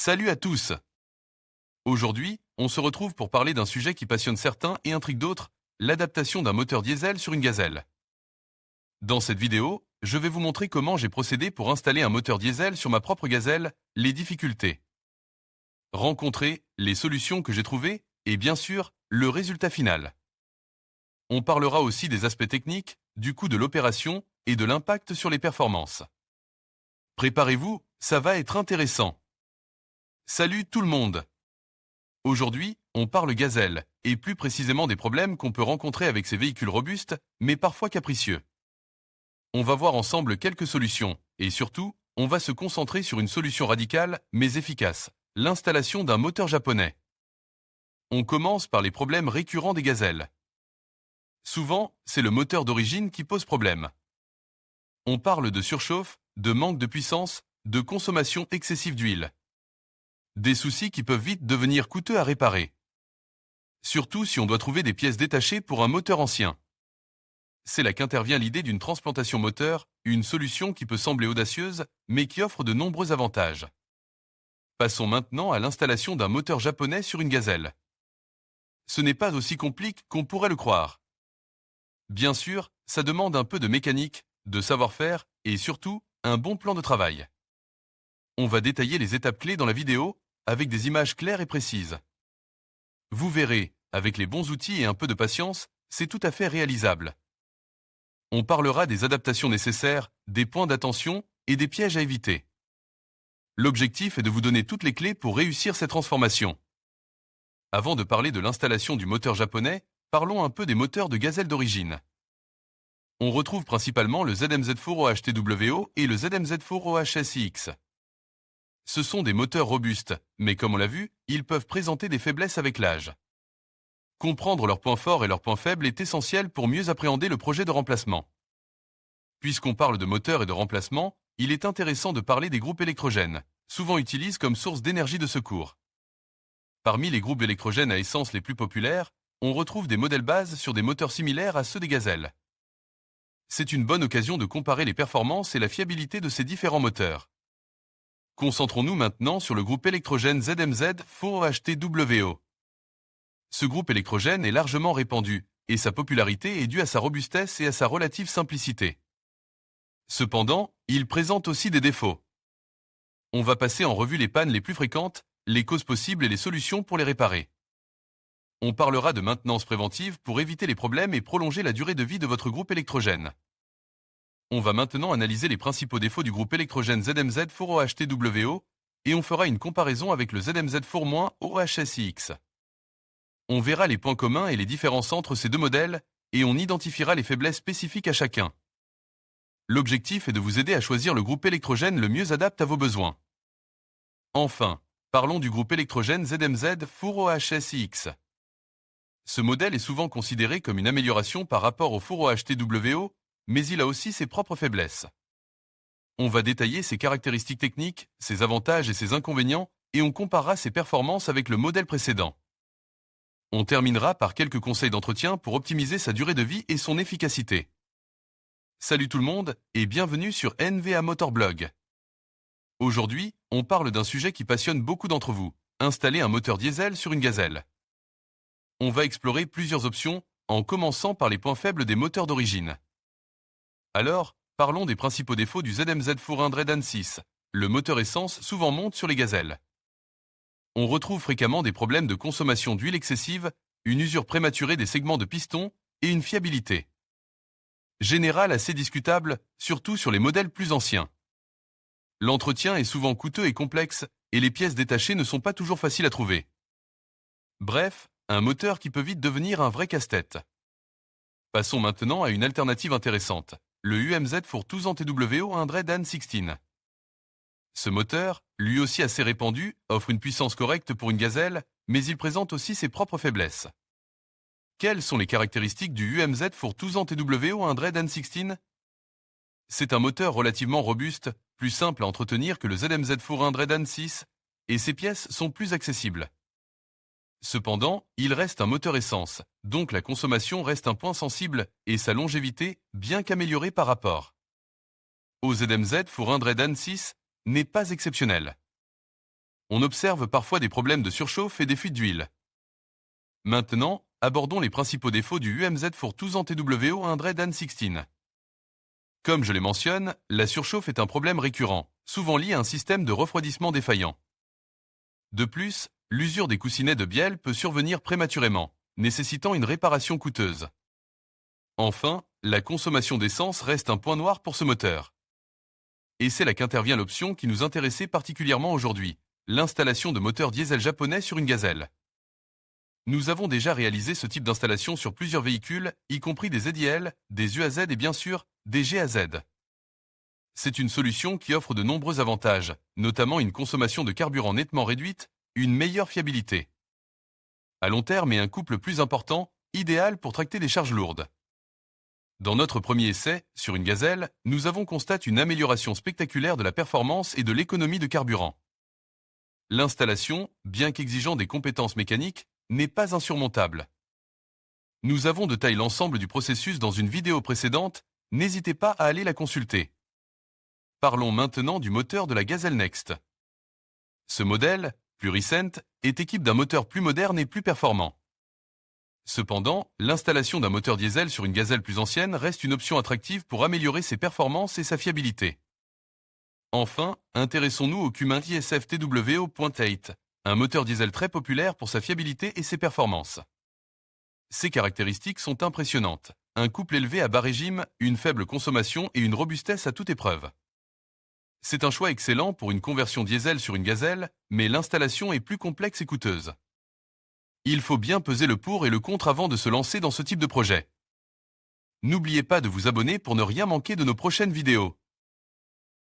Salut à tous! Aujourd'hui, on se retrouve pour parler d'un sujet qui passionne certains et intrigue d'autres, l'adaptation d'un moteur diesel sur une gazelle. Dans cette vidéo, je vais vous montrer comment j'ai procédé pour installer un moteur diesel sur ma propre gazelle, les difficultés, rencontrer, les solutions que j'ai trouvées et bien sûr, le résultat final. On parlera aussi des aspects techniques, du coût de l'opération et de l'impact sur les performances. Préparez-vous, ça va être intéressant. Salut tout le monde! Aujourd'hui, on parle gazelle, et plus précisément des problèmes qu'on peut rencontrer avec ces véhicules robustes, mais parfois capricieux. On va voir ensemble quelques solutions, et surtout, on va se concentrer sur une solution radicale, mais efficace, l'installation d'un moteur japonais. On commence par les problèmes récurrents des gazelles. Souvent, c'est le moteur d'origine qui pose problème. On parle de surchauffe, de manque de puissance, de consommation excessive d'huile. Des soucis qui peuvent vite devenir coûteux à réparer. Surtout si on doit trouver des pièces détachées pour un moteur ancien. C'est là qu'intervient l'idée d'une transplantation moteur, une solution qui peut sembler audacieuse, mais qui offre de nombreux avantages. Passons maintenant à l'installation d'un moteur japonais sur une gazelle. Ce n'est pas aussi compliqué qu'on pourrait le croire. Bien sûr, ça demande un peu de mécanique, de savoir-faire et surtout, un bon plan de travail. On va détailler les étapes clés dans la vidéo, avec des images claires et précises. Vous verrez, avec les bons outils et un peu de patience, c'est tout à fait réalisable. On parlera des adaptations nécessaires, des points d'attention et des pièges à éviter. L'objectif est de vous donner toutes les clés pour réussir cette transformation. Avant de parler de l'installation du moteur japonais, parlons un peu des moteurs de gazelle d'origine. On retrouve principalement le ZMZ4OHTWO et le ZMZ4OHSIX. Ce sont des moteurs robustes, mais comme on l'a vu, ils peuvent présenter des faiblesses avec l'âge. Comprendre leurs points forts et leurs points faibles est essentiel pour mieux appréhender le projet de remplacement. Puisqu'on parle de moteur et de remplacement, il est intéressant de parler des groupes électrogènes, souvent utilisés comme source d'énergie de secours. Parmi les groupes électrogènes à essence les plus populaires, on retrouve des modèles bases sur des moteurs similaires à ceux des gazelles. C'est une bonne occasion de comparer les performances et la fiabilité de ces différents moteurs. Concentrons-nous maintenant sur le groupe électrogène ZMZ4OHTWO. Ce groupe électrogène est largement répandu, et sa popularité est due à sa robustesse et à sa relative simplicité. Cependant, il présente aussi des défauts. On va passer en revue les pannes les plus fréquentes, les causes possibles et les solutions pour les réparer. On parlera de maintenance préventive pour éviter les problèmes et prolonger la durée de vie de votre groupe électrogène. On va maintenant analyser les principaux défauts du groupe électrogène ZMZ4OHTWO et on fera une comparaison avec le ZMZ4-OHSIX. On verra les points communs et les différences entre ces deux modèles et on identifiera les faiblesses spécifiques à chacun. L'objectif est de vous aider à choisir le groupe électrogène le mieux adapté à vos besoins. Enfin, parlons du groupe électrogène ZMZ4OHSIX. Ce modèle est souvent considéré comme une amélioration par rapport au 4OHTWO, mais il a aussi ses propres faiblesses. On va détailler ses caractéristiques techniques, ses avantages et ses inconvénients, et on comparera ses performances avec le modèle précédent. On terminera par quelques conseils d'entretien pour optimiser sa durée de vie et son efficacité. Salut tout le monde et bienvenue sur NVA Motorblog. Aujourd'hui, on parle d'un sujet qui passionne beaucoup d'entre vous, installer un moteur diesel sur une gazelle. On va explorer plusieurs options, en commençant par les points faibles des moteurs d'origine. Alors, parlons des principaux défauts du ZMZ400 le moteur essence souvent monte sur les gazelles. On retrouve fréquemment des problèmes de consommation d'huile excessive, une usure prématurée des segments de piston et une fiabilité générale assez discutable, surtout sur les modèles plus anciens. L'entretien est souvent coûteux et complexe, et les pièces détachées ne sont pas toujours faciles à trouver. Bref, un moteur qui peut vite devenir un vrai casse-tête. Passons maintenant à une alternative intéressante, le UMZ for 200 TWO 116. Ce moteur, lui aussi assez répandu, offre une puissance correcte pour une gazelle, mais il présente aussi ses propres faiblesses. Quelles sont les caractéristiques du UMZ for 200 TWO 116? C'est un moteur relativement robuste, plus simple à entretenir que le ZMZ 406, et ses pièces sont plus accessibles. Cependant, il reste un moteur essence, donc la consommation reste un point sensible et sa longévité bien qu'améliorée par rapport au ZMZ 406 n'est pas exceptionnelle. on observe parfois des problèmes de surchauffe et des fuites d'huile. Maintenant, abordons les principaux défauts du UMZ 4200 TWO 116. Comme je le mentionne, la surchauffe est un problème récurrent, souvent lié à un système de refroidissement défaillant. De plus, l'usure des coussinets de bielle peut survenir prématurément, nécessitant une réparation coûteuse. Enfin, la consommation d'essence reste un point noir pour ce moteur. Et c'est là qu'intervient l'option qui nous intéressait particulièrement aujourd'hui, l'installation de moteurs diesel japonais sur une gazelle. Nous avons déjà réalisé ce type d'installation sur plusieurs véhicules, y compris des ZIL, des UAZ et bien sûr, des GAZ. C'est une solution qui offre de nombreux avantages, notamment une consommation de carburant nettement réduite, une meilleure fiabilité. À long terme et un couple plus important, idéal pour tracter des charges lourdes. Dans notre premier essai, sur une gazelle, nous avons constaté une amélioration spectaculaire de la performance et de l'économie de carburant. L'installation, bien qu'exigeant des compétences mécaniques, n'est pas insurmontable. Nous avons détaillé l'ensemble du processus dans une vidéo précédente, n'hésitez pas à aller la consulter. Parlons maintenant du moteur de la Gazelle Next. Ce modèle, plus recent, est équipé d'un moteur plus moderne et plus performant. Cependant, l'installation d'un moteur diesel sur une gazelle plus ancienne reste une option attractive pour améliorer ses performances et sa fiabilité. Enfin, intéressons-nous au Cummins ISF TWO.8, un moteur diesel très populaire pour sa fiabilité et ses performances. Ses caractéristiques sont impressionnantes, un couple élevé à bas régime, une faible consommation et une robustesse à toute épreuve. C'est un choix excellent pour une conversion diesel sur une gazelle, mais l'installation est plus complexe et coûteuse. Il faut bien peser le pour et le contre avant de se lancer dans ce type de projet. N'oubliez pas de vous abonner pour ne rien manquer de nos prochaines vidéos.